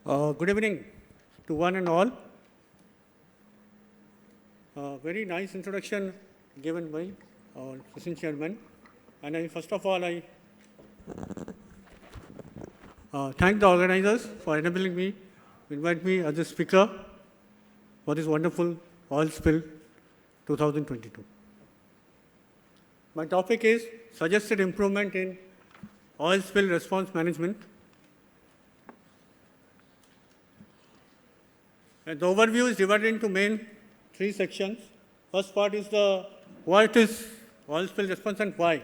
Good evening to one and all. Very nice introduction given by our President Chairman. And first of all, I thank the organizers for enabling me, invite me as a speaker for this wonderful oil spill 2022. My topic is suggested improvement in oil spill response management. And the overview is divided into main three sections. First part is what is oil spill response and why.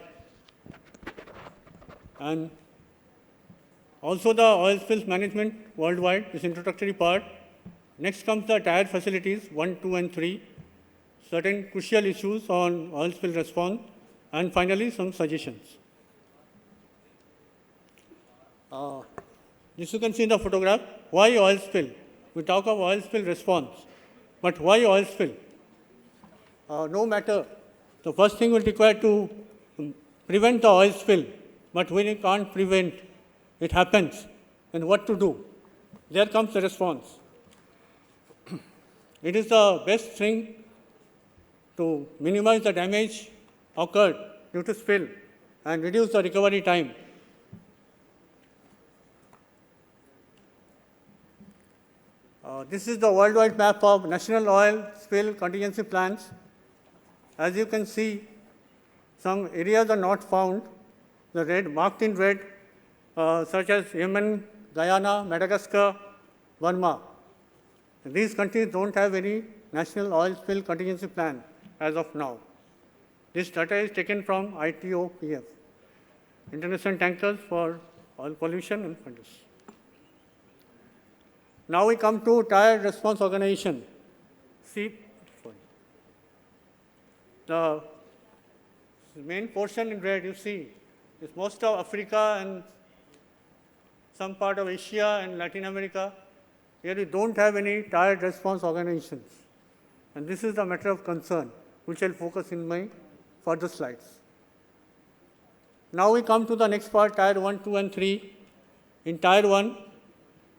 And also the oil spills management worldwide, this introductory part. Next comes the tired facilities 1, 2, and 3, certain crucial issues on oil spill response, and finally some suggestions. This you can see in the photograph. Why oil spill? We talk of oil spill response, but why oil spill? No matter, the first thing we require to prevent the oil spill, but when you can't prevent, it happens, then what to do? There comes the response. It is the best thing to minimize the damage occurred due to spill and reduce the recovery time. This is the worldwide map of national oil spill contingency plans. As you can see, some areas are not found, the red, marked in red, such as Yemen, Guyana, Madagascar, Burma. These countries don't have any national oil spill contingency plan as of now. This data is taken from ITOPF, International Tankers for Oil Pollution and Funders. Now we come to Tired Response Organization. See, the main portion in red you see is most of Africa and some part of Asia and Latin America. Here we don't have any tired response organizations. And this is the matter of concern, which I'll focus in my further slides. Now we come to the next part, Tier 1, 2, and 3. In Tier 1,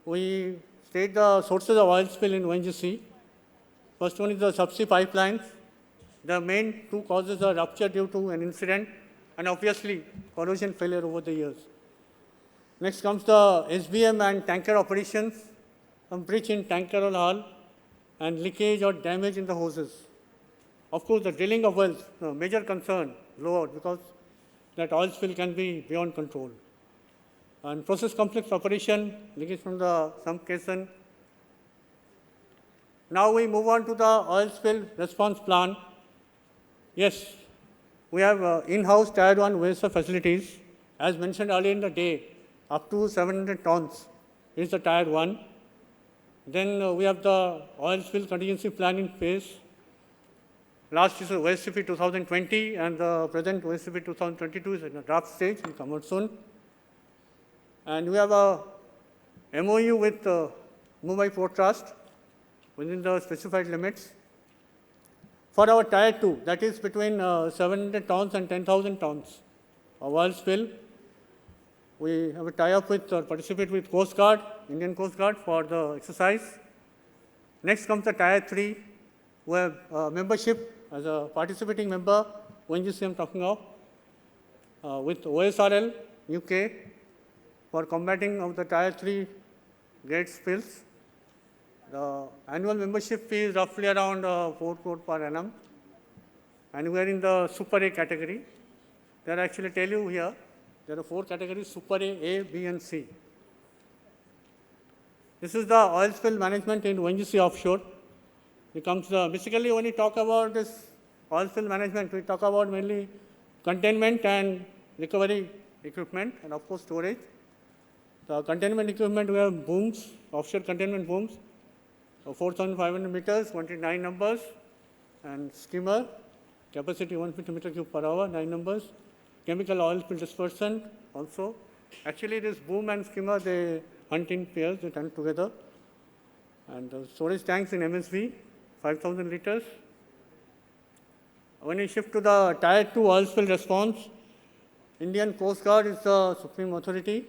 we state the sources of oil spill in ONGC. First one is the subsea pipelines. The main two causes are rupture due to an incident and obviously corrosion failure over the years. Next comes the SBM and tanker operations, some breach in tanker or hull, and leakage or damage in the hoses. Of course, the drilling of wells, the major concern, blowout, because that oil spill can be beyond control. And process complex operation, leakage from the sump casing. Now we move on to the oil spill response plan. Yes, we have in-house Tier 1 waste facilities. As mentioned earlier in the day, up to 700 tons is the Tier 1. Then we have the oil spill contingency plan in place. Last is OSCP 2020 and the present OSCP 2022 is in a draft stage, will come out soon. And we have a MOU with Mumbai Port Trust within the specified limits. For our Tier 2, that is between 700 tons and 10,000 tons of oil spill, we have a tie-up with or participate with Coast Guard, Indian Coast Guard for the exercise. Next comes the Tier 3, we have membership as a participating member, ONGC I'm talking of, with OSRL, UK, for combating of the Tier 3 grade spills. The annual membership fee is roughly around 4 crore per annum. And we are in the Super A category. There I actually tell you here, there are 4 categories, Super A, A, B, and C. This is the oil spill management in ONGC offshore. It comes, basically when we talk about this oil spill management, we talk about mainly containment and recovery equipment and of course storage. The containment equipment, we have booms, offshore containment booms, 4,500 meters, 29 numbers, and skimmer, capacity 150 meter cube per hour, 9 numbers. Chemical oil spill dispersion also. Actually, this boom and skimmer, they hunt in pairs, they hunt together. And the storage tanks in MSV, 5,000 liters. When we shift to the Tier 2 oil spill response, Indian Coast Guard is the supreme authority.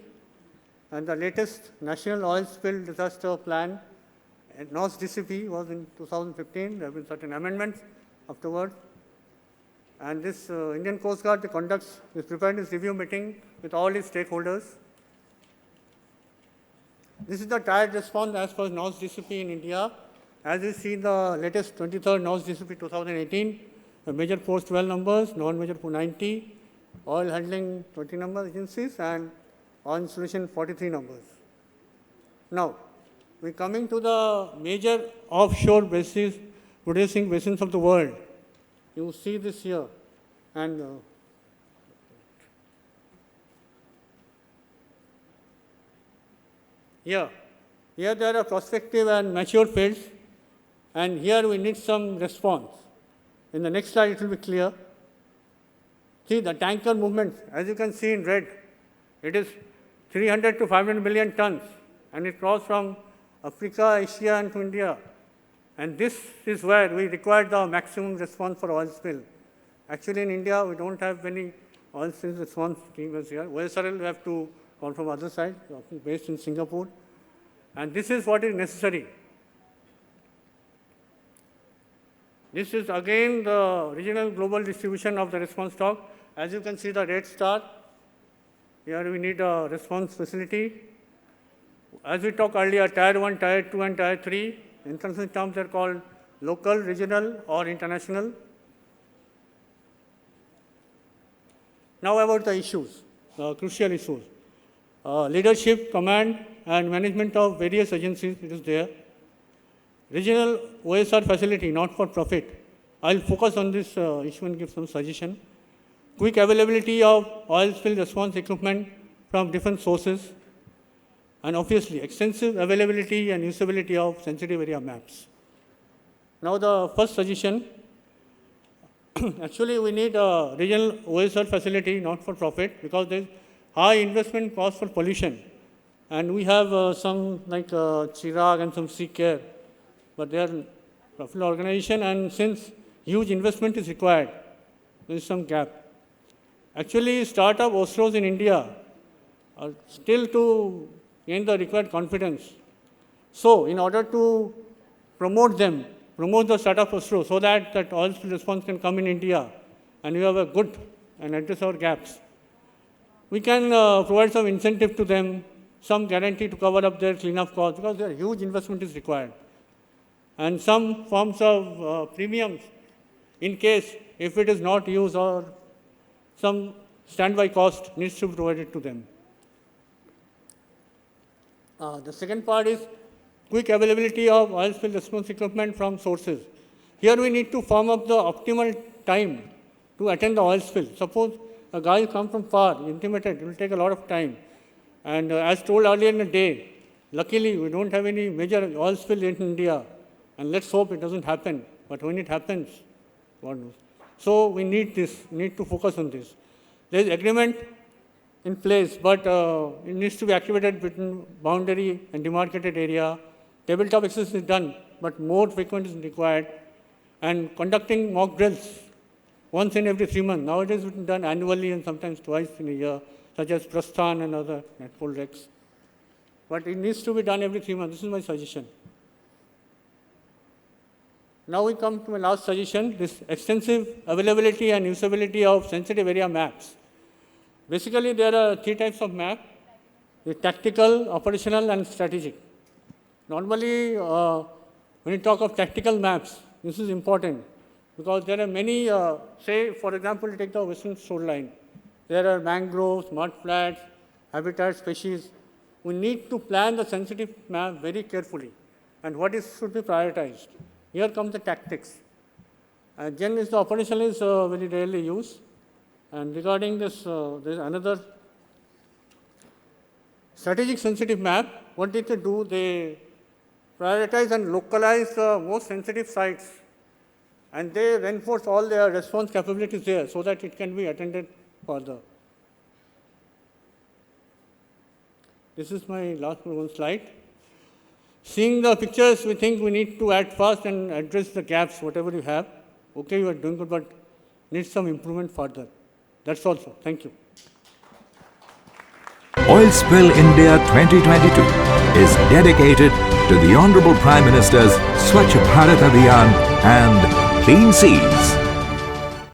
And the latest National Oil Spill Disaster Plan, NOS-DCP, was in 2015. There have been certain amendments afterwards. And this Indian Coast Guard conducts this preparedness review meeting with all its stakeholders. This is the tired response as per NOS-DCP in India. As you see the latest 23rd NOS-DCP 2018, the major post 12 numbers, non-major 90, oil handling 20 numbers agencies, and oil installation 43 numbers. Now, we're coming to the major offshore bases, producing basins of the world. You see this here. And here there are prospective and mature fields, and here we need some response. In the next slide, it will be clear. See the tanker movement, as you can see in red, it is 300 to 500 million tons, and it crossed from Africa, Asia, and to India. And this is where we require the maximum response for oil spill. Actually, in India, we don't have any oil spill response teams here. OSRL, we have to come from other side, based in Singapore. And this is what is necessary. This is again the regional global distribution of the response stock. As you can see, the red star, here we need a response facility. As we talked earlier, Tier 1, Tier 2, and Tier 3, international terms are called local, regional, or international. Now about the issues, crucial issues. Leadership, command, and management of various agencies, it is there. Regional OSR facility, not for profit. I'll focus on this issue and give some suggestion. Quick availability of oil spill response equipment from different sources. And obviously, extensive availability and usability of sensitive area maps. Now, the first suggestion, actually, we need a regional OSR facility, not for profit, because there is high investment cost for pollution. And we have some like Chirag and some Seacare, but they are profit organization, and since huge investment is required, there is some gap. Actually, startup OSROs in India are still to gain the required confidence. So, in order to promote them, promote the startup OSRO so that oil spill response can come in India and we have a good and address our gaps, we can provide some incentive to them, some guarantee to cover up their cleanup costs, because their huge investment is required. And some forms of premiums in case if it is not used, or some standby cost needs to be provided to them. The second part is quick availability of oil spill response equipment from sources. Here we need to firm up the optimal time to attend the oil spill. Suppose a guy comes from far, intimated, it will take a lot of time. And as told earlier in the day, luckily we don't have any major oil spill in India, and let's hope it doesn't happen. But when it happens, God knows. So we need this, we need to focus on this. There is agreement in place, but it needs to be activated between boundary and demarcated area. Tabletop access is done, but more frequent is required. And conducting mock drills once in every 3 months. Nowadays, it's done annually and sometimes twice in a year, such as Prasthan and other netpole wrecks. But it needs to be done every 3 months. This is my suggestion. Now we come to my last suggestion, this extensive availability and usability of sensitive area maps. Basically, there are 3 types of map: the tactical, operational, and strategic. Normally, when you talk of tactical maps, this is important because there are many, say, for example, take the Western shoreline. There are mangroves, mud flats, habitat species. We need to plan the sensitive map very carefully, and what should be prioritized. Here comes the tactics. Generally, the operational is very rarely used. And regarding this, there is another strategic sensitive map. What did they do? They prioritize and localize the most sensitive sites, and they reinforce all their response capabilities there so that it can be attended further. This is my last one slide. Seeing the pictures, we think we need to act fast and address the gaps, whatever you have. Okay, you are doing good, but need some improvement further. That's all, sir. Thank you. Oil Spill India 2022 is dedicated to the Honorable Prime Minister's Swachh Bharat Abhiyan and Clean Seas.